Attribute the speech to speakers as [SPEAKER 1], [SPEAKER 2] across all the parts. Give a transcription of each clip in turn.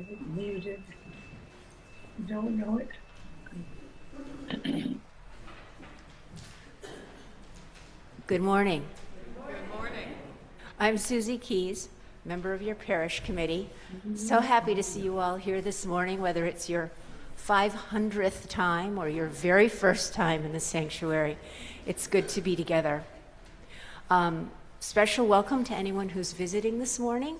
[SPEAKER 1] Is it muted? Don't know it.
[SPEAKER 2] Good morning.
[SPEAKER 3] Good morning.
[SPEAKER 2] I'm Susie Keys, member of your parish committee. So happy to see you all here this morning, whether it's your 500th time or your very first time in the sanctuary. It's good to be together. Special welcome to anyone who's visiting this morning,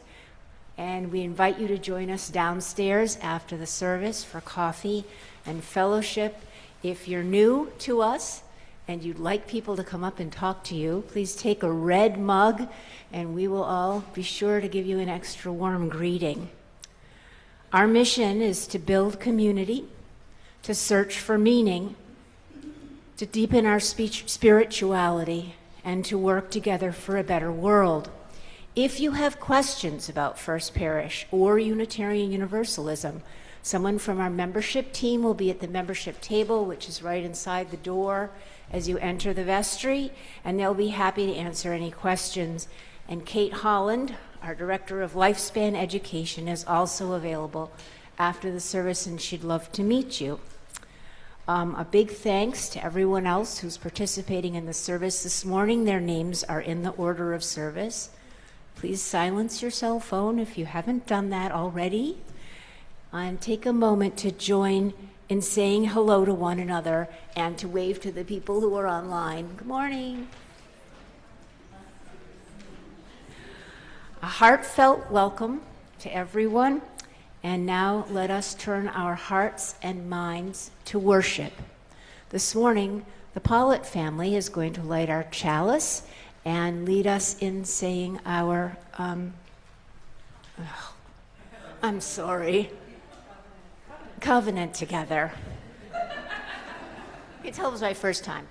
[SPEAKER 2] and we invite you to join us downstairs after the service for coffee and fellowship. If you're new to us and you'd like people to come up and talk to you, please take a red mug and we will all be sure to give you an extra warm greeting. Our mission is to build community, to search for meaning, to deepen our spirituality, and to work together for a better world. If you have questions about First Parish or Unitarian Universalism, someone from our membership team will be at the membership table, which is right inside the door as you enter the vestry, and they'll be happy to answer any questions. And Kate Holland, our Director of Lifespan Education, is also available after the service, and she'd love to meet you. A big thanks to everyone else who's participating in the service this morning. Their names are in the order of service. Please silence your cell phone if you haven't done that already. And take a moment to join in saying hello to one another and to wave to the people who are online. Good morning. A heartfelt welcome to everyone. And now let us turn our hearts and minds to worship. This morning, the Pollitt family is going to light our chalice and lead us in saying our, covenant together. You can tell it was my first time.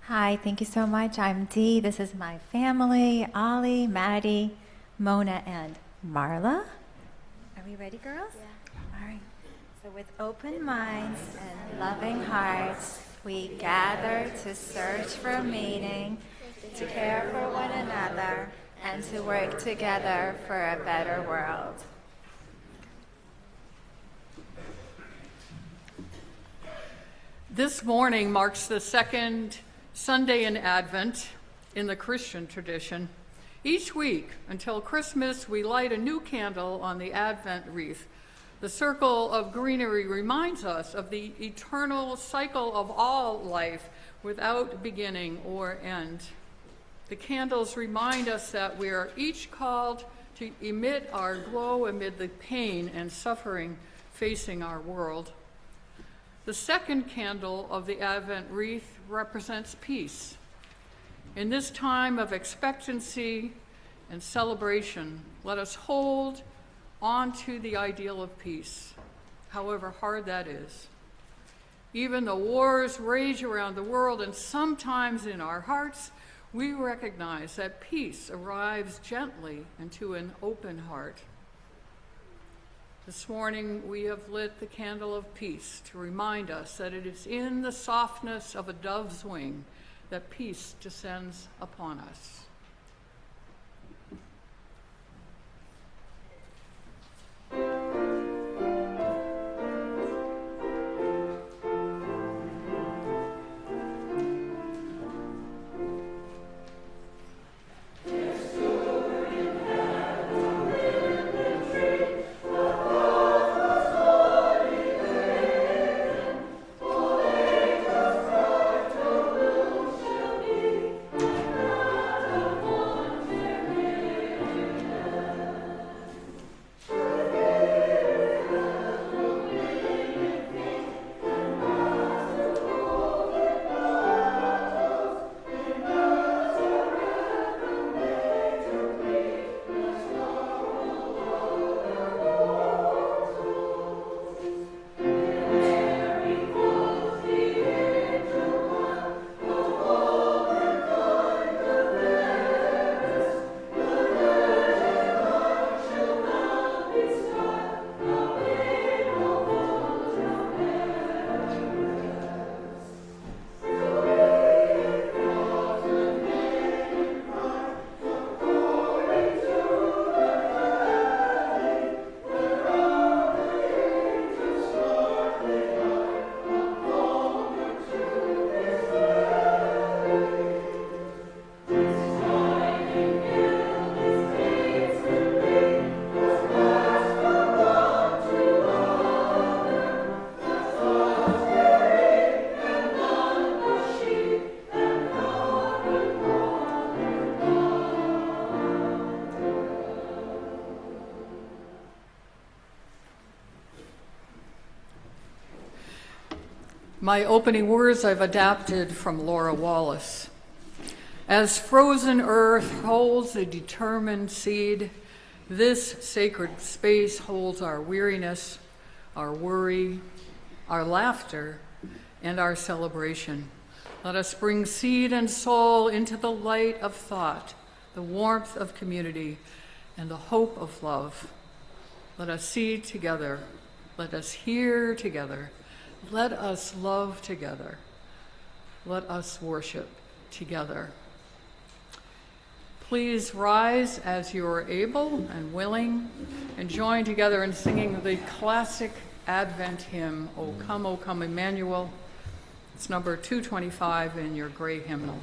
[SPEAKER 4] Hi, thank you so much. I'm Dee. This is my family, Ollie, Maddie, Mona, and Marla. Are we ready, girls? Yeah. All right. So with open minds and loving hearts, we gather to search for meaning, to care for one another, and to work together for a better world.
[SPEAKER 3] This morning marks the second Sunday in Advent in the Christian tradition. Each week until Christmas, we light a new candle on the Advent wreath. The circle of greenery reminds us of the eternal cycle of all life without beginning or end. The candles remind us that we are each called to emit our glow amid the pain and suffering facing our world. The second candle of the Advent wreath represents peace. In this time of expectancy and celebration, let us hold on to the ideal of peace, however hard that is. Even though wars rage around the world and sometimes in our hearts, we recognize that peace arrives gently into an open heart. This morning, we have lit the candle of peace to remind us that it is in the softness of a dove's wing that peace descends upon us. My opening words I've adapted from Laura Wallace. As frozen earth holds a determined seed, this sacred space holds our weariness, our worry, our laughter, and our celebration. Let us bring seed and soul into the light of thought, the warmth of community, and the hope of love. Let us see together. Let us hear together. Let us love together. Let us worship together. Please rise as you are able and willing and join together in singing the classic Advent hymn, O Come, Emmanuel. It's number 225 in your gray hymnal.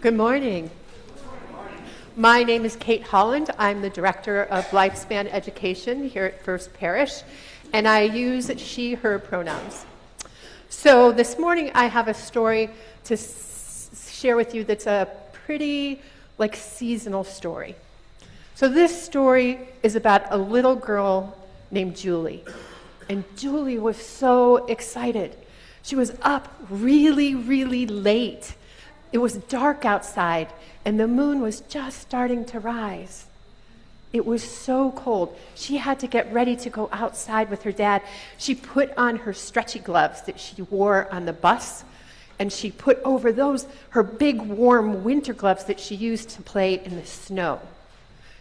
[SPEAKER 5] Good morning. My name is Kate Holland. I'm the Director of Lifespan Education here at First Parish, and I use she, her pronouns. So this morning I have a story to share with you that's a pretty seasonal story. So this story is about a little girl named Julie. And Julie was so excited. She was up really, really late. It was dark outside, and the moon was just starting to rise. It was so cold. She had to get ready to go outside with her dad. She put on her stretchy gloves that she wore on the bus, and she put over those her big warm winter gloves that she used to play in the snow.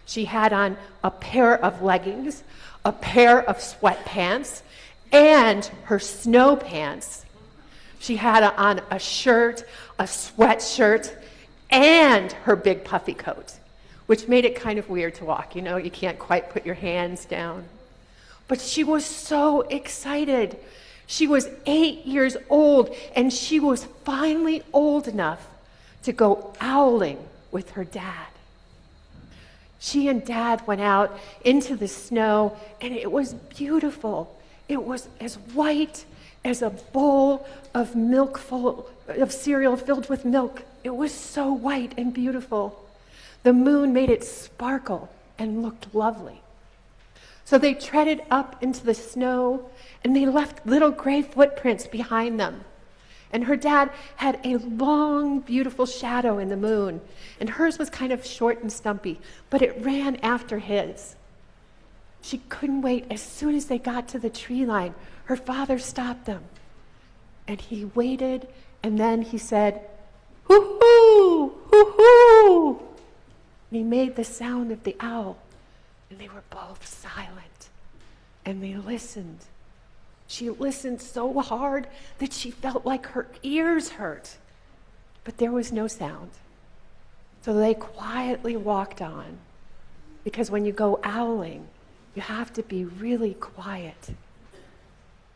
[SPEAKER 5] She had on a pair of leggings, a pair of sweatpants, and her snow pants. She had on a shirt, a sweatshirt, and her big puffy coat, which made it kind of weird to walk. You know, you can't quite put your hands down. But she was so excited. She was 8 years old, and she was finally old enough to go owling with her dad. She and Dad went out into the snow, and it was beautiful. It was as white as a bowl of milk full of cereal filled with milk. It was so white and beautiful. The moon made it sparkle and looked lovely. So they treaded up into the snow, and they left little gray footprints behind them. And her dad had a long, beautiful shadow in the moon, and hers was kind of short and stumpy, but it ran after his. She couldn't wait. As soon as they got to the tree line, her father stopped them. And he waited, and then he said, "Hoo-hoo, hoo-hoo." And he made the sound of the owl, and they were both silent, and they listened. She listened so hard that she felt like her ears hurt, but there was no sound. So they quietly walked on, because when you go owling, you have to be really quiet.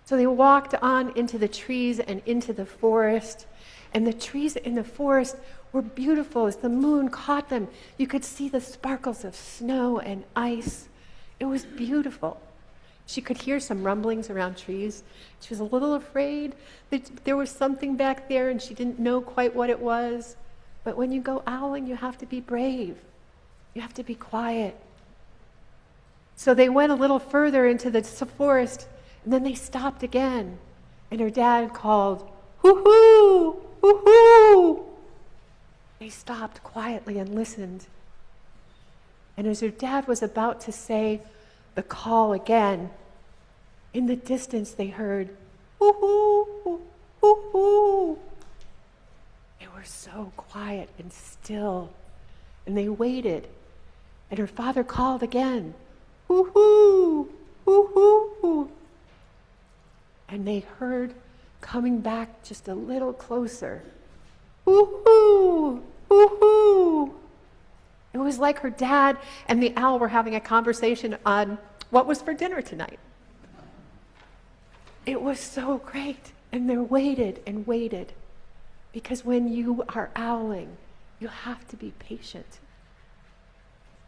[SPEAKER 5] So they walked on into the trees and into the forest, and the trees in the forest were beautiful. As the moon caught them, you could see the sparkles of snow and ice. It was beautiful. She could hear some rumblings around trees. She was a little afraid that there was something back there and she didn't know quite what it was. But when you go owling, you have to be brave. You have to be quiet. So they went a little further into the forest, and then they stopped again. And her dad called, "Hoo-hoo, hoo-hoo." They stopped quietly and listened. And as her dad was about to say the call again, in the distance they heard, "Hoo-hoo, hoo-hoo." They were so quiet and still, and they waited. And her father called again, "Hoo-hoo, hoo-hoo." And they heard coming back just a little closer, "Hoo-hoo, hoo-hoo." It was like her dad and the owl were having a conversation on what was for dinner tonight. It was so great. And they waited and waited. Because when you are owling, you have to be patient.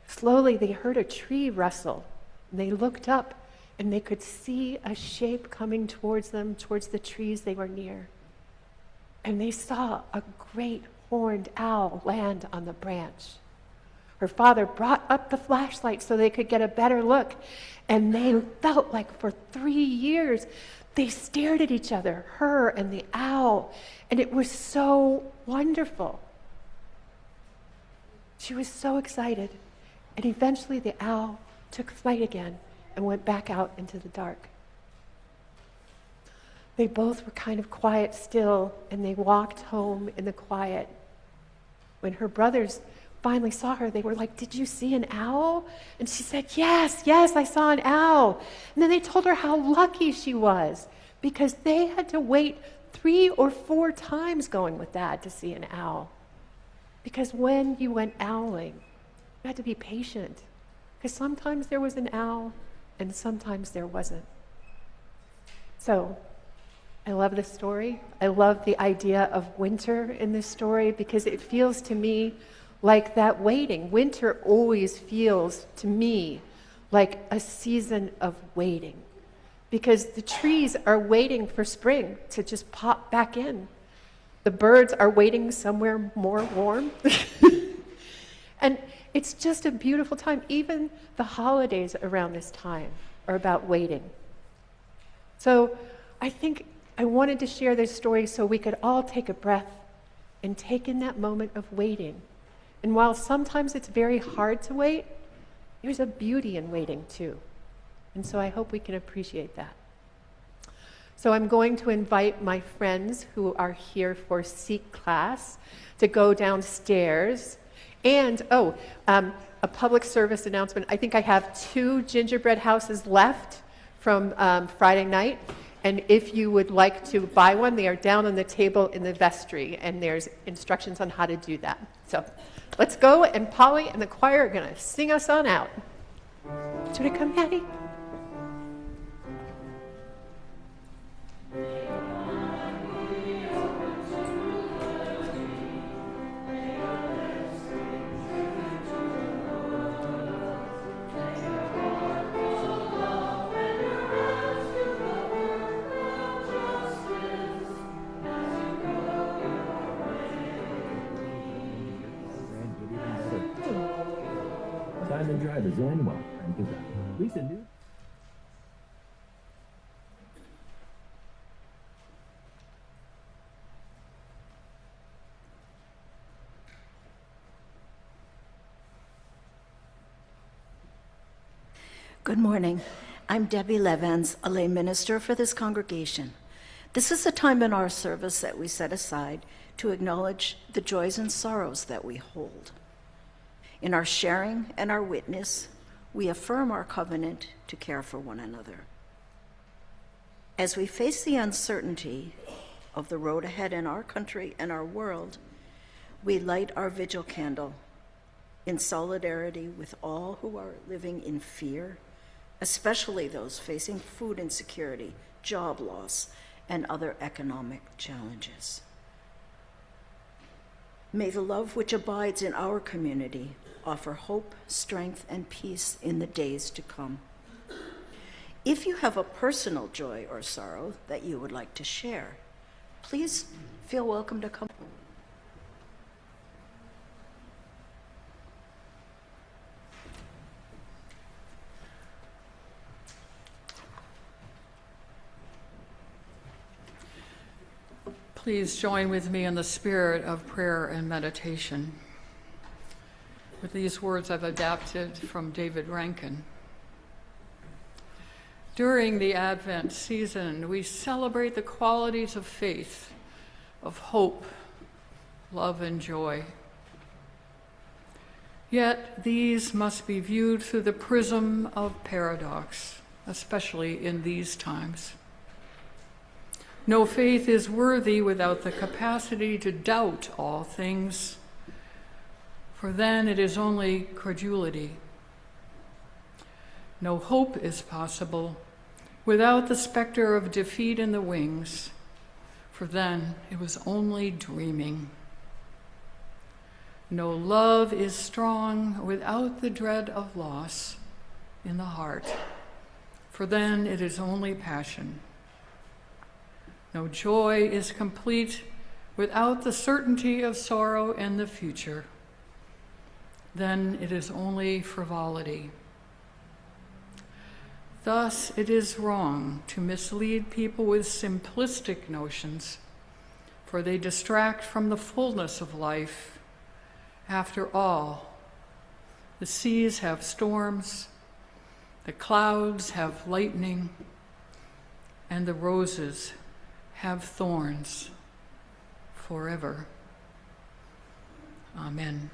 [SPEAKER 5] Slowly they heard a tree rustle. And they looked up, and they could see a shape coming towards them, towards the trees they were near. And they saw a great horned owl land on the branch. Her father brought up the flashlight so they could get a better look, and they felt like for 3 years they stared at each other, her and the owl, and it was so wonderful. She was so excited, and eventually the owl took flight again and went back out into the dark. They both were kind of quiet still, and they walked home in the quiet. When her brothers finally saw her, they were like, "Did you see an owl?" And she said, yes, I saw an owl. And then they told her how lucky she was, because they had to wait 3 or 4 times going with Dad to see an owl. Because when you went owling, you had to be patient, because sometimes there was an owl and sometimes there wasn't. So I love this story. I love the idea of winter in this story, because it feels to me like that waiting. Winter always feels to me like a season of waiting, because the trees are waiting for spring to just pop back in. The birds are waiting somewhere more warm. And it's just a beautiful time. Even the holidays around this time are about waiting. So I think I wanted to share this story so we could all take a breath and take in that moment of waiting. And while sometimes it's very hard to wait, there's a beauty in waiting too. And so I hope we can appreciate that. So I'm going to invite my friends who are here for Seek class to go downstairs. And, a public service announcement. I think I have 2 gingerbread houses left from Friday night. And if you would like to buy one, they are down on the table in the vestry, and there's instructions on how to do that. So let's go, and Polly and the choir are going to sing us on out. Do you want to come, Maddie?
[SPEAKER 6] Simon Driver's Annual. Lisa New.
[SPEAKER 7] Good morning. I'm Debbie Levens, a lay minister for this congregation. This is a time in our service that we set aside to acknowledge the joys and sorrows that we hold. In our sharing and our witness, we affirm our covenant to care for one another. As we face the uncertainty of the road ahead in our country and our world, we light our vigil candle in solidarity with all who are living in fear, especially those facing food insecurity, job loss, and other economic challenges. May the love which abides in our community offer hope, strength, and peace in the days to come. If you have a personal joy or sorrow that you would like to share, please feel welcome to come.
[SPEAKER 3] Please join with me in the spirit of prayer and meditation. With these words I've adapted from David Rankin. During the Advent season, we celebrate the qualities of faith, of hope, love, and joy. Yet these must be viewed through the prism of paradox, especially in these times. No faith is worthy without the capacity to doubt all things, for then it is only credulity. No hope is possible without the specter of defeat in the wings, for then it was only dreaming. No love is strong without the dread of loss in the heart, for then it is only passion. No joy is complete without the certainty of sorrow and the future, then it is only frivolity. Thus, it is wrong to mislead people with simplistic notions, for they distract from the fullness of life. After all, the seas have storms, the clouds have lightning, and the roses have thorns forever. Amen.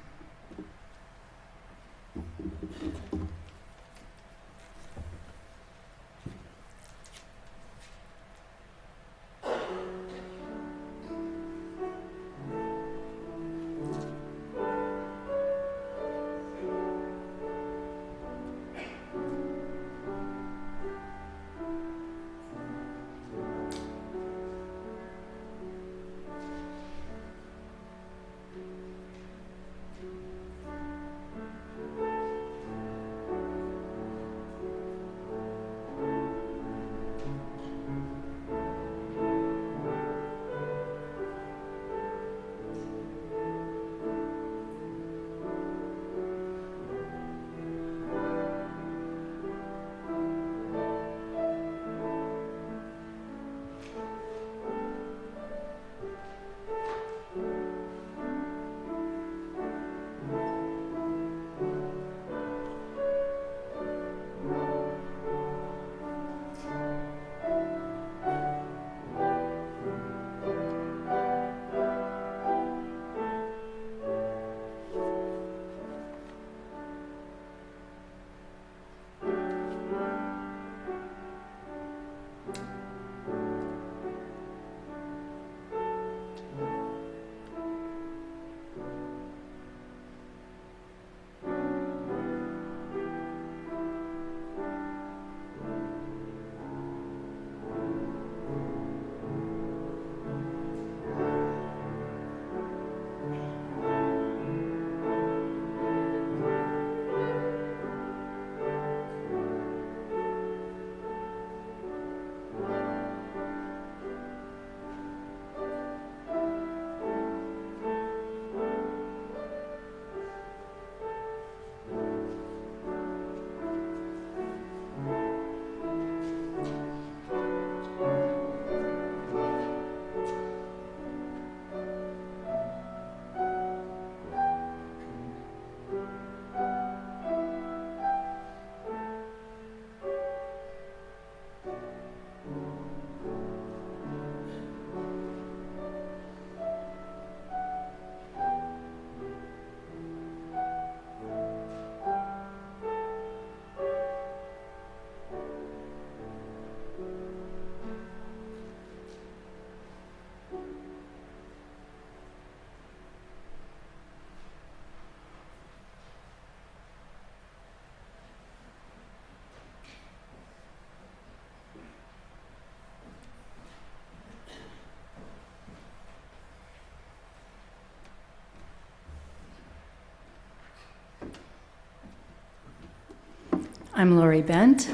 [SPEAKER 8] I'm Lori Bent.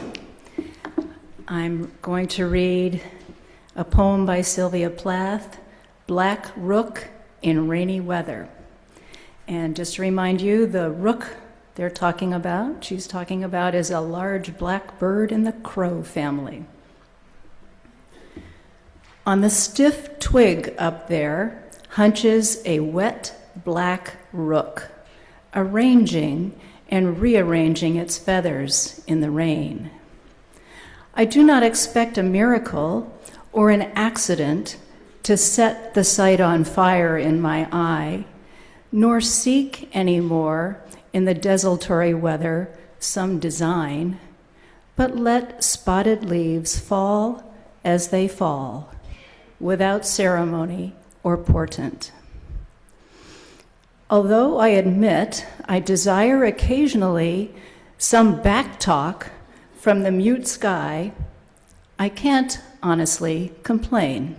[SPEAKER 8] I'm going to read a poem by Sylvia Plath, Black Rook in Rainy Weather. And just to remind you, the rook she's talking about is a large black bird in the crow family. On the stiff twig up there hunches a wet black rook, arranging and rearranging its feathers in the rain. I do not expect a miracle or an accident to set the sight on fire in my eye, nor seek any more in the desultory weather some design, but let spotted leaves fall as they fall, without ceremony or portent. Although I admit I desire occasionally some backtalk from the mute sky, I can't honestly complain.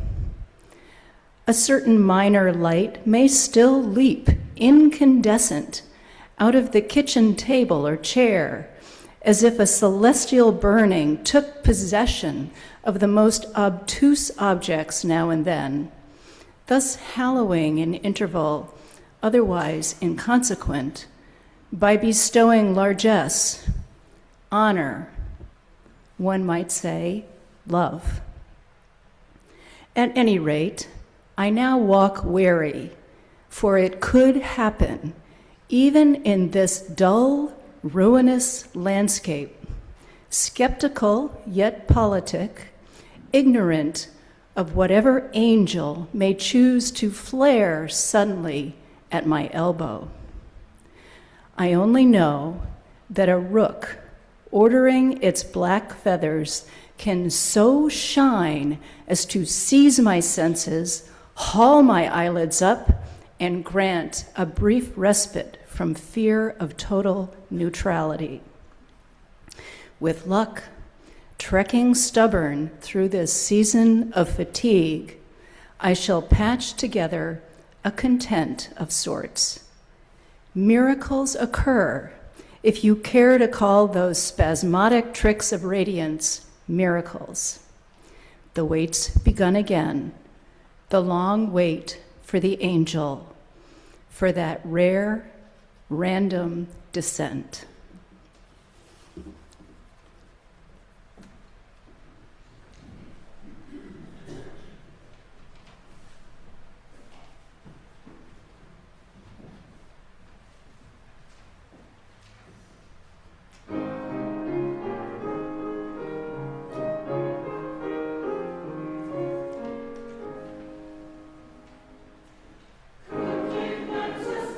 [SPEAKER 8] A certain minor light may still leap incandescent out of the kitchen table or chair, as if a celestial burning took possession of the most obtuse objects now and then, thus hallowing an interval otherwise inconsequent by bestowing largesse, honor, one might say, love. At any rate, I now walk wary, for it could happen, even in this dull, ruinous landscape, skeptical yet politic, ignorant of whatever angel may choose to flare suddenly at my elbow. I only know that a rook ordering its black feathers can so shine as to seize my senses, haul my eyelids up, and grant a brief respite from fear of total neutrality. With luck, trekking stubborn through this season of fatigue, I shall patch together a content of sorts. Miracles occur if you care to call those spasmodic tricks of radiance miracles. The wait's begun again, the long wait for the angel, for that rare, random descent.
[SPEAKER 9] Manchester,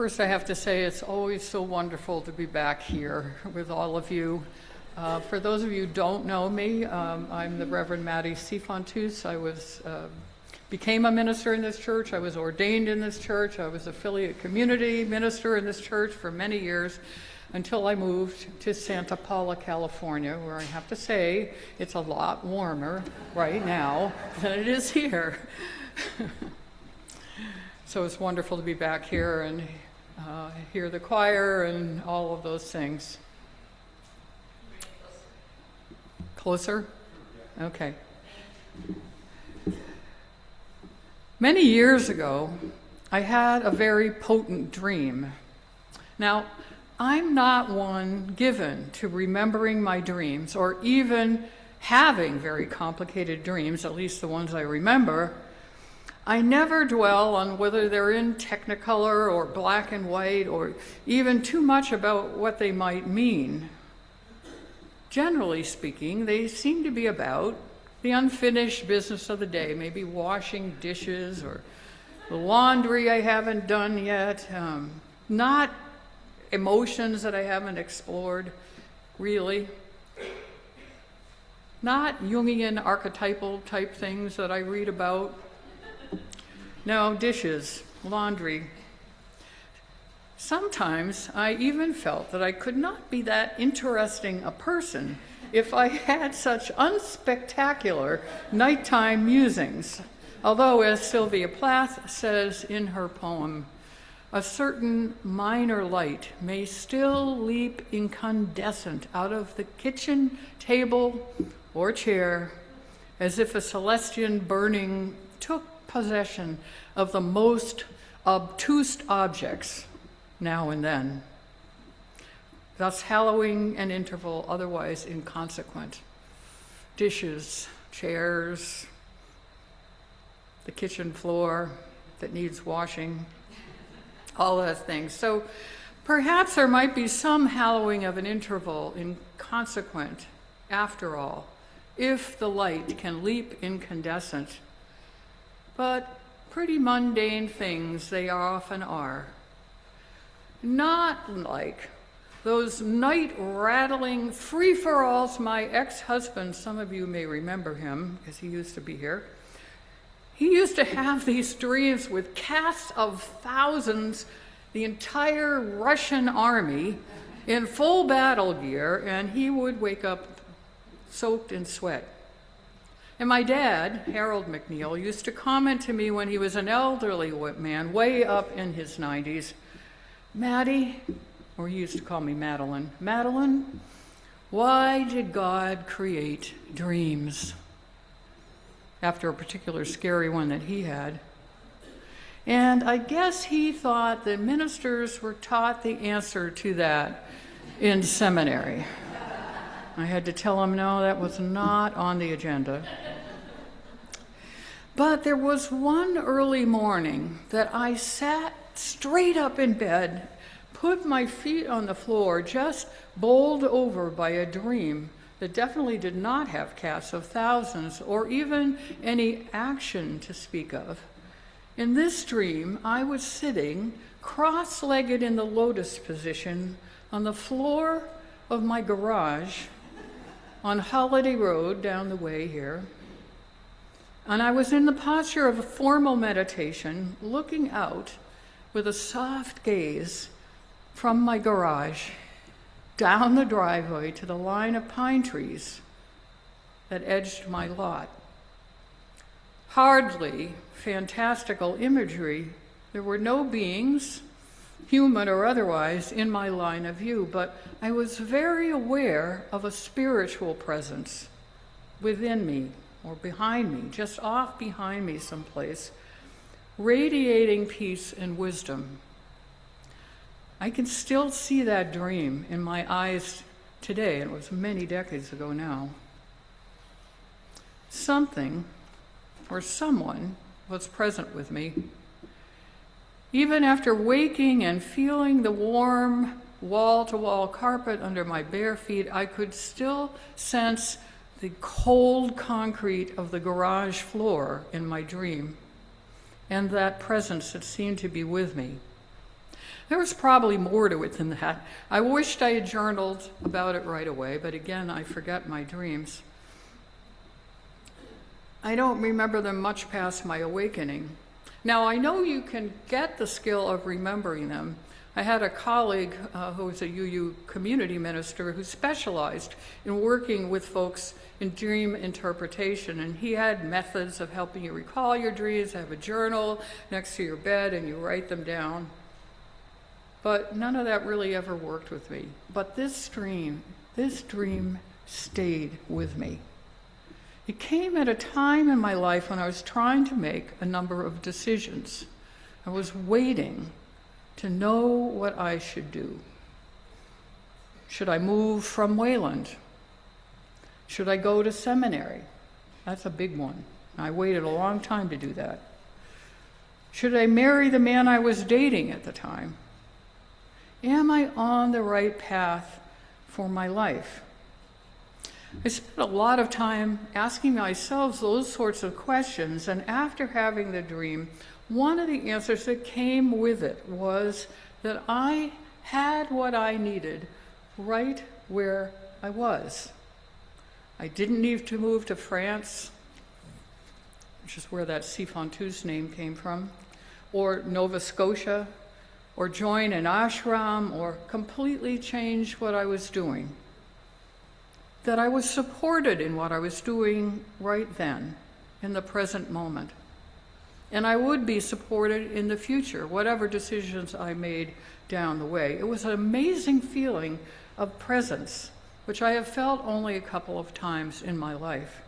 [SPEAKER 3] First, I have to say it's always so wonderful to be back here with all of you. For those of you who don't know me, I'm the Reverend Maddie Sifantus. I became a minister in this church. I was ordained in this church. I was affiliate community minister in this church for many years until I moved to Santa Paula, California, where I have to say it's a lot warmer right now than it is here. So it's wonderful to be back here and hear the choir and all of those things. Closer? Okay. Many years ago, I had a very potent dream. Now, I'm not one given to remembering my dreams or even having very complicated dreams, at least the ones I remember. I never dwell on whether they're in Technicolor or black and white or even too much about what they might mean. Generally speaking, they seem to be about the unfinished business of the day, maybe washing dishes or the laundry I haven't done yet, not emotions that I haven't explored, really. Not Jungian archetypal type things that I read about. No, dishes, laundry. Sometimes I even felt that I could not be that interesting a person if I had such unspectacular nighttime musings. Although, as Sylvia Plath says in her poem, a certain minor light may still leap incandescent out of the kitchen table or chair, as if a celestian burning took possession of the most obtuse objects now and then, thus hallowing an interval otherwise inconsequent. Dishes, chairs, the kitchen floor that needs washing, all those things. So perhaps there might be some hallowing of an interval inconsequent after all, if the light can leap incandescent. But pretty mundane things they often are. Not like those night-rattling free-for-alls my ex-husband, some of you may remember him because he used to be here. He used to have these dreams with casts of thousands, the entire Russian army in full battle gear, and he would wake up soaked in sweat. And my dad, Harold McNeil, used to comment to me when he was an elderly man, way up in his 90s, Maddie, or he used to call me Madeline, Madeline, why did God create dreams? After a particular scary one that he had. And I guess he thought that ministers were taught the answer to that in seminary. I had to tell him, no, that was not on the agenda. But there was one early morning that I sat straight up in bed, put my feet on the floor, just bowled over by a dream that definitely did not have casts of thousands or even any action to speak of. In this dream, I was sitting cross-legged in the lotus position on the floor of my garage on Holiday Road down the way here. And I was in the posture of a formal meditation, looking out with a soft gaze from my garage down the driveway to the line of pine trees that edged my lot. Hardly fantastical imagery. There were no beings, human or otherwise, in my line of view, but I was very aware of a spiritual presence within me or behind me, just off behind me someplace, radiating peace and wisdom. I can still see that dream in my eyes today, and it was many decades ago now. Something or someone was present with me. Even after waking and feeling the warm wall-to-wall carpet under my bare feet, I could still sense the cold concrete of the garage floor in my dream, and that presence that seemed to be with me. There was probably more to it than that. I wished I had journaled about it right away, but again, I forget my dreams. I don't remember them much past my awakening. Now, I know you can get the skill of remembering them. I had a colleague who was a UU community minister who specialized in working with folks in dream interpretation, and he had methods of helping you recall your dreams. Have a journal next to your bed and you write them down. But none of that really ever worked with me. But this dream stayed with me. It came at a time in my life when I was trying to make a number of decisions. I was waiting to know what I should do. Should I move from Wayland? Should I go to seminary? That's a big one. I waited a long time to do that. Should I marry the man I was dating at the time? Am I on the right path for my life? I spent a lot of time asking myself those sorts of questions, and after having the dream, one of the answers that came with it was that I had what I needed right where I was. I didn't need to move to France, which is where that Sifantus name came from, or Nova Scotia, or join an ashram, or completely change what I was doing. That I was supported in what I was doing right then, in the present moment. And I would be supported in the future, whatever decisions I made down the way. It was an amazing feeling of presence, which I have felt only a couple of times in my life.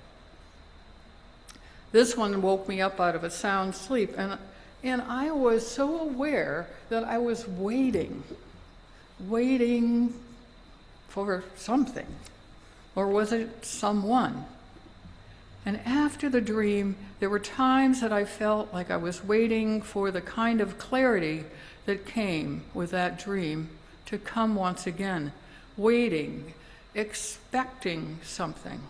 [SPEAKER 3] This one woke me up out of a sound sleep, and I was so aware that I was waiting for something. Or was it someone? And after the dream, there were times that I felt like I was waiting for the kind of clarity that came with that dream to come once again. Waiting, expecting something.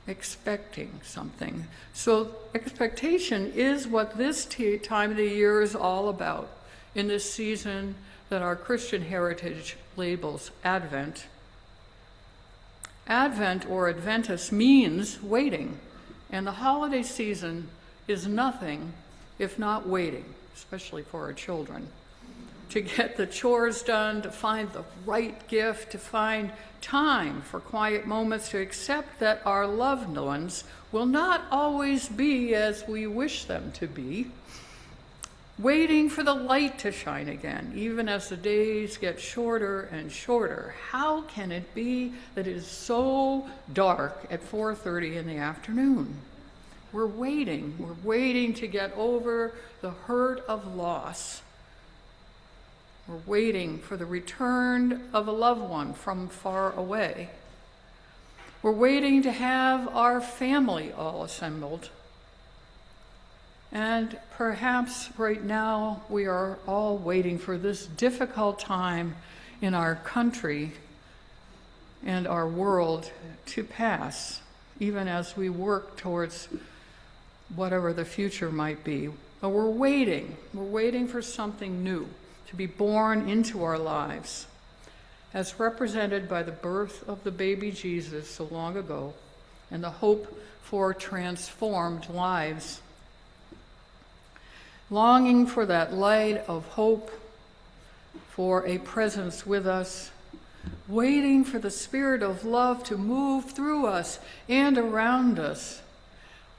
[SPEAKER 3] Expecting something. So expectation is what this time of the year is all about in this season that our Christian heritage labels Advent. Advent or Adventus means waiting, and the holiday season is nothing if not waiting, especially for our children. To get the chores done, to find the right gift, to find time for quiet moments, to accept that our loved ones will not always be as we wish them to be. Waiting for the light to shine again, even as the days get shorter and shorter. How can it be that it is so dark at 4:30 in the afternoon? We're waiting to get over the hurt of loss. We're waiting for the return of a loved one from far away. We're waiting to have our family all assembled. And perhaps right now we are all waiting for this difficult time in our country and our world to pass, even as we work towards whatever the future might be. But we're waiting for something new to be born into our lives, as represented by the birth of the baby Jesus so long ago and the hope for transformed lives. Longing for that light of hope, for a presence with us, waiting for the Spirit of love to move through us and around us.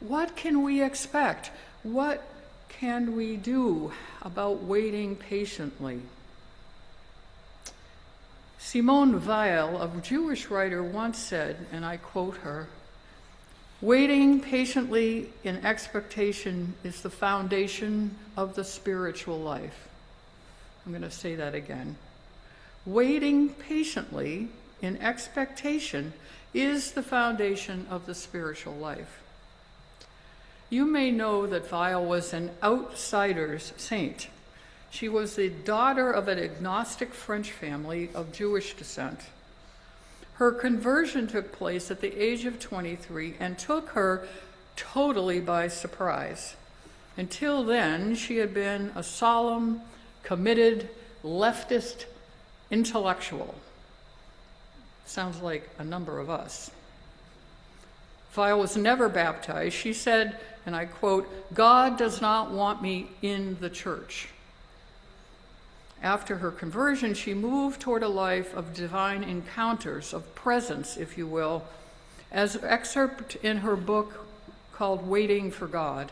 [SPEAKER 3] What can we expect? What can we do about waiting patiently? Simone Weil, a Jewish writer, once said, and I quote her, "Waiting patiently in expectation is the foundation of the spiritual life." I'm going to say that again. Waiting patiently in expectation is the foundation of the spiritual life. You may know that Weil was an outsider's saint. She was the daughter of an agnostic French family of Jewish descent. Her conversion took place at the age of 23 and took her totally by surprise. Until then, she had been a solemn, committed, leftist intellectual. Sounds like a number of us. Pfeil was never baptized. She said, and I quote, "God does not want me in the church." After her conversion, she moved toward a life of divine encounters, of presence, if you will, as excerpt in her book called Waiting for God.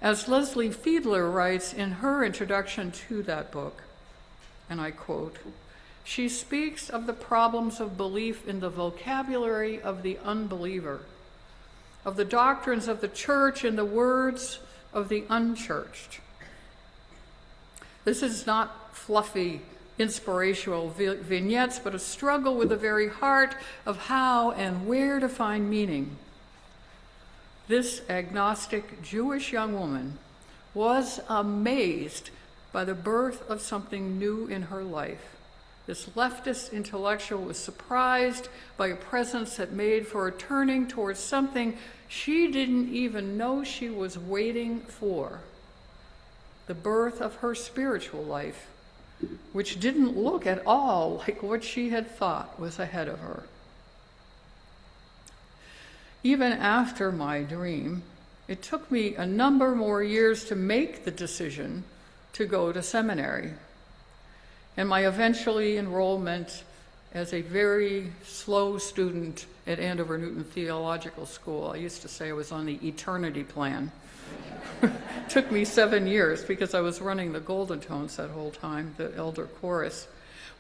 [SPEAKER 3] As Leslie Fiedler writes in her introduction to that book, and I quote, she speaks of the problems of belief in the vocabulary of the unbeliever, of the doctrines of the church in the words of the unchurched. This is not fluffy, inspirational vignettes, but a struggle with the very heart of how and where to find meaning. This agnostic Jewish young woman was amazed by the birth of something new in her life. This leftist intellectual was surprised by a presence that made for a turning towards something she didn't even know she was waiting for. The birth of her spiritual life, which didn't look at all like what she had thought was ahead of her. Even after my dream, it took me a number more years to make the decision to go to seminary. And my eventually enrollment as a very slow student at Andover Newton Theological School. I used to say I was on the eternity plan. Took me 7 years because I was running the Golden Tones that whole time, the elder chorus.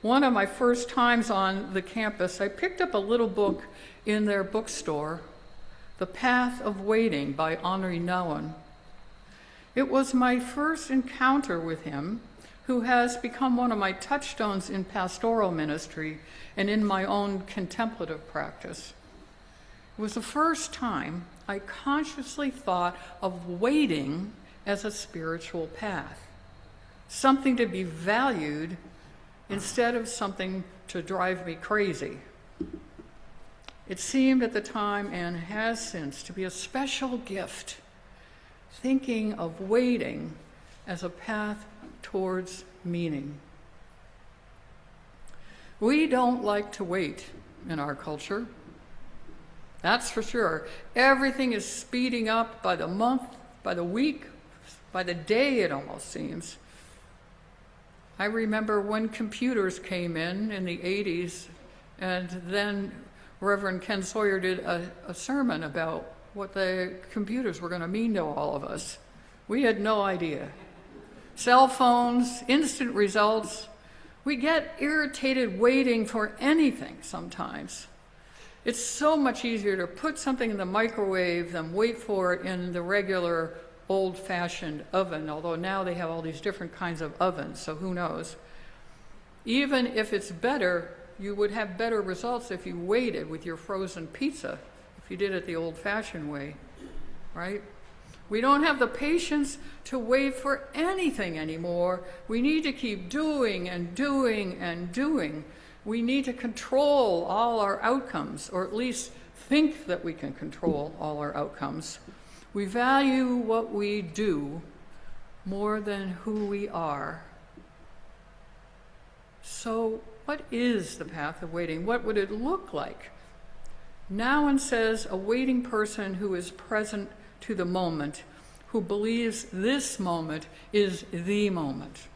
[SPEAKER 3] One of my first times on the campus, I picked up a little book in their bookstore, The Path of Waiting by Henri Nouwen. It was my first encounter with him, who has become one of my touchstones in pastoral ministry and in my own contemplative practice. It was the first time I consciously thought of waiting as a spiritual path, something to be valued instead of something to drive me crazy. It seemed at the time, and has since, to be a special gift, thinking of waiting as a path towards meaning. We don't like to wait in our culture. That's for sure. Everything is speeding up by the month, by the week, by the day, it almost seems. I remember when computers came in the 80s, and then Reverend Ken Sawyer did a sermon about what the computers were going to mean to all of us. We had no idea. Cell phones, instant results. We get irritated waiting for anything sometimes. It's so much easier to put something in the microwave than wait for it in the regular old-fashioned oven, although now they have all these different kinds of ovens, so who knows. Even if it's better, you would have better results if you waited with your frozen pizza, if you did it the old-fashioned way, right? We don't have the patience to wait for anything anymore. We need to keep doing and doing and doing. We need to control all our outcomes, or at least think that we can control all our outcomes. We value what we do more than who we are. So what is the path of waiting? What would it look like? Nouwen says a waiting person who is present to the moment, who believes this moment is the moment.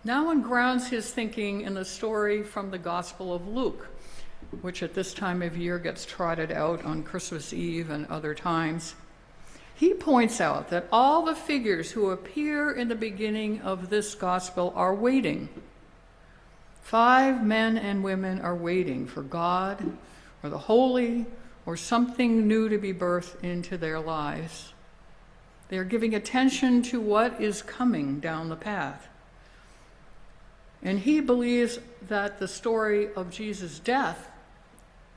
[SPEAKER 3] Nouwen grounds his thinking in the story from the Gospel of Luke, which at this time of year gets trotted out on Christmas Eve and other times. He points out that all the figures who appear in the beginning of this gospel are waiting. 5 men and women are waiting for God or the holy or something new to be birthed into their lives. They are giving attention to what is coming down the path. And he believes that the story of Jesus' death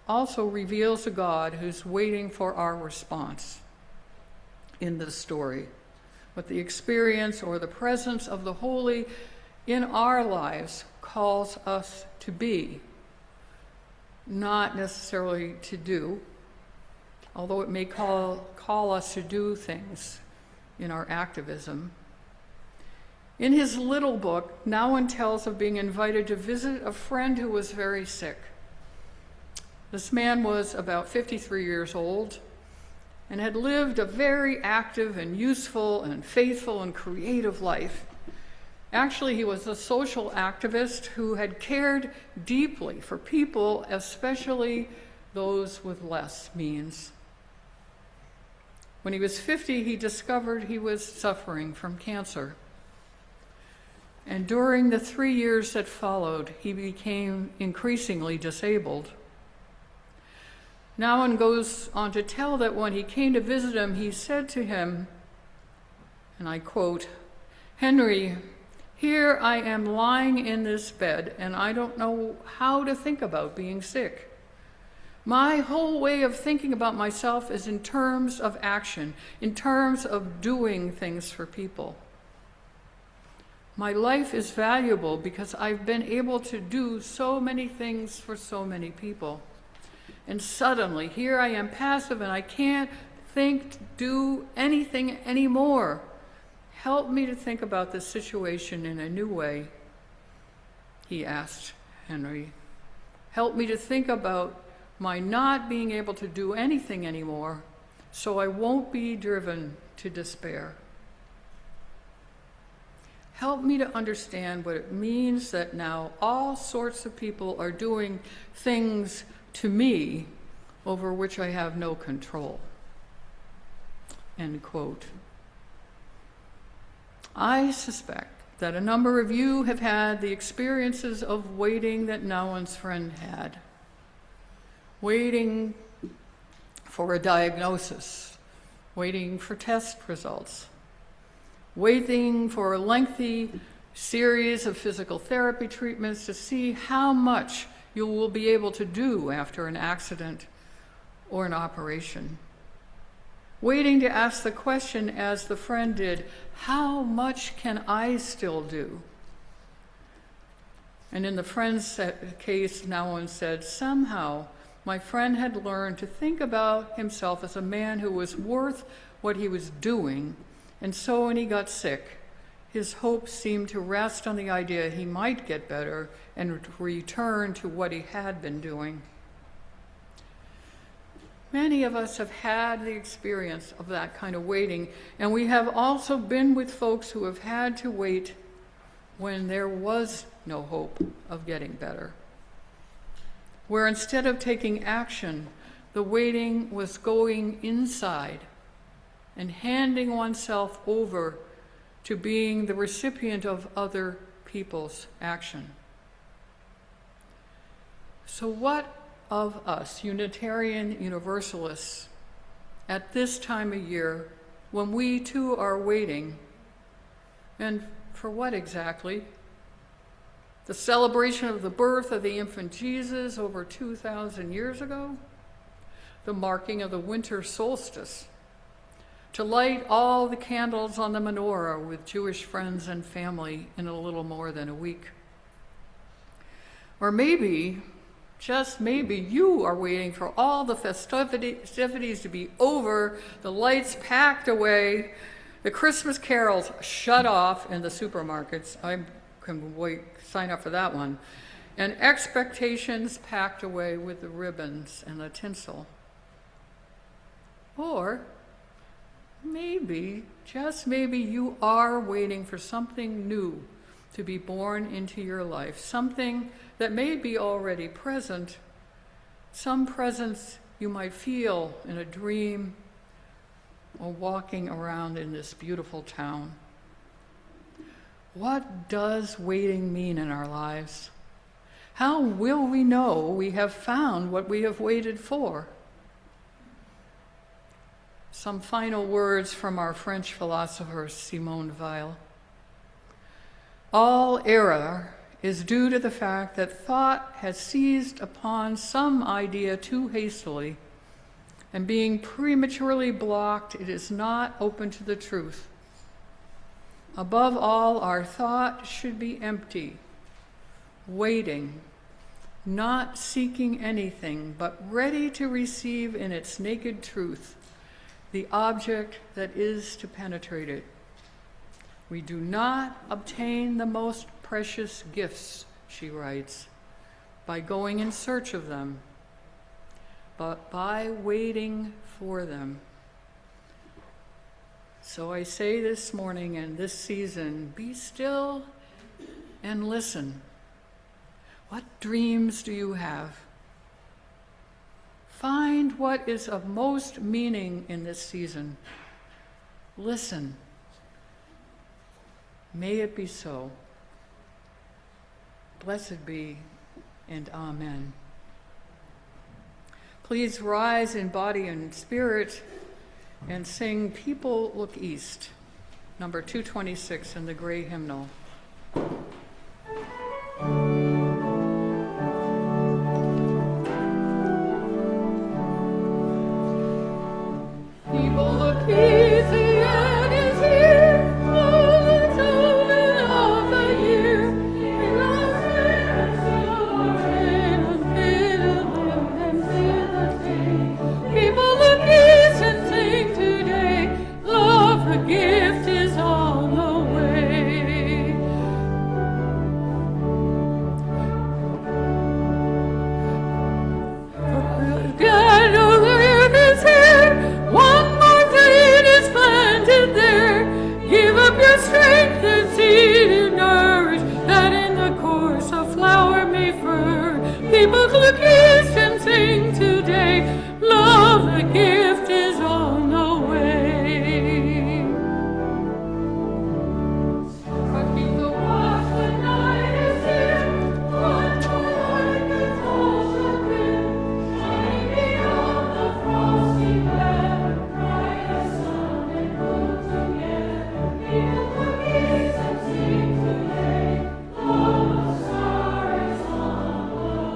[SPEAKER 3] also reveals a God who's waiting for our response in this story. What the experience or the presence of the holy in our lives calls us to be, not necessarily to do, although it may call us to do things in our activism. In his little book, Nouwen tells of being invited to visit a friend who was very sick. This man was about 53 years old and had lived a very active and useful and faithful and creative life. Actually, he was a social activist who had cared deeply for people, especially those with less means. When he was 50, he discovered he was suffering from cancer. And during the 3 years that followed, he became increasingly disabled. Nouwen goes on to tell that when he came to visit him, he said to him, and I quote, "Henry, here I am lying in this bed, and I don't know how to think about being sick. My whole way of thinking about myself is in terms of action, in terms of doing things for people. My life is valuable because I've been able to do so many things for so many people. And suddenly, here I am passive and I can't think, do anything anymore. Help me to think about this situation in a new way," he asked Henry. "Help me to think about my not being able to do anything anymore, so I won't be driven to despair. Help me to understand what it means that now all sorts of people are doing things to me over which I have no control." End quote. I suspect that a number of you have had the experiences of waiting that Nouwen's friend had. Waiting for a diagnosis, waiting for test results, waiting for a lengthy series of physical therapy treatments to see how much you will be able to do after an accident or an operation. Waiting to ask the question, as the friend did, how much can I still do? And in the friend's case, Nouwen said, somehow my friend had learned to think about himself as a man who was worth what he was doing, and so when he got sick, his hopes seemed to rest on the idea he might get better and return to what he had been doing. Many of us have had the experience of that kind of waiting, and we have also been with folks who have had to wait when there was no hope of getting better, where instead of taking action, the waiting was going inside and handing oneself over to being the recipient of other people's action. So what of us, Unitarian Universalists, at this time of year, when we too are waiting, and for what exactly? The celebration of the birth of the infant Jesus over 2,000 years ago? The marking of the winter solstice? To light all the candles on the menorah with Jewish friends and family in a little more than a week? Or maybe, just maybe, you are waiting for all the festivities to be over, the lights packed away, the Christmas carols shut off in the supermarkets. I can wait, sign up for that one. And expectations packed away with the ribbons and the tinsel. Or maybe, just maybe, you are waiting for something new to be born into your life, something that may be already present, some presence you might feel in a dream or walking around in this beautiful town. What does waiting mean in our lives? How will we know we have found what we have waited for? Some final words from our French philosopher Simone Weil. All error is due to the fact that thought has seized upon some idea too hastily, and being prematurely blocked, it is not open to the truth. Above all, our thought should be empty, waiting, not seeking anything, but ready to receive in its naked truth the object that is to penetrate it. We do not obtain the most precious gifts, she writes, by going in search of them, but by waiting for them. So I say this morning and this season, be still and listen. What dreams do you have? Find what is of most meaning in this season. Listen. May it be so. Blessed be and amen. Please rise in body and spirit and sing People Look East, number 226 in the gray hymnal. People look east, the end is here, all the time of the year. In our hands, our hand, and the day. People look east and sing today, love, the gift is on the way. God, oh, the end is here, one more blade is planted there. Give up your strength and seed and nourish, that in the course a flower may furr. People look east and sing today, love, the gift is on the way. But keep the watch when night is here, one more light that's also clear, shining beyond the frosty weather, bright as sun and moon together. People look east and sing today, love, the star is on the way.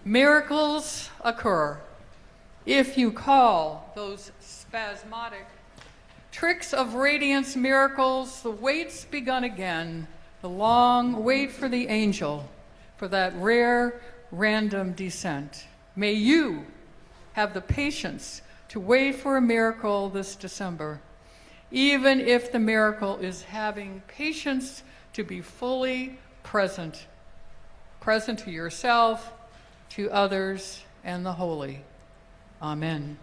[SPEAKER 3] Miracles occur if you call those spasmodic tricks of radiance miracles. The wait's begun again, the long wait for the angel, for that rare random descent. May you have the patience to wait for a miracle this December, even if the miracle is having patience to be fully present to yourself, to others, and the holy. Amen.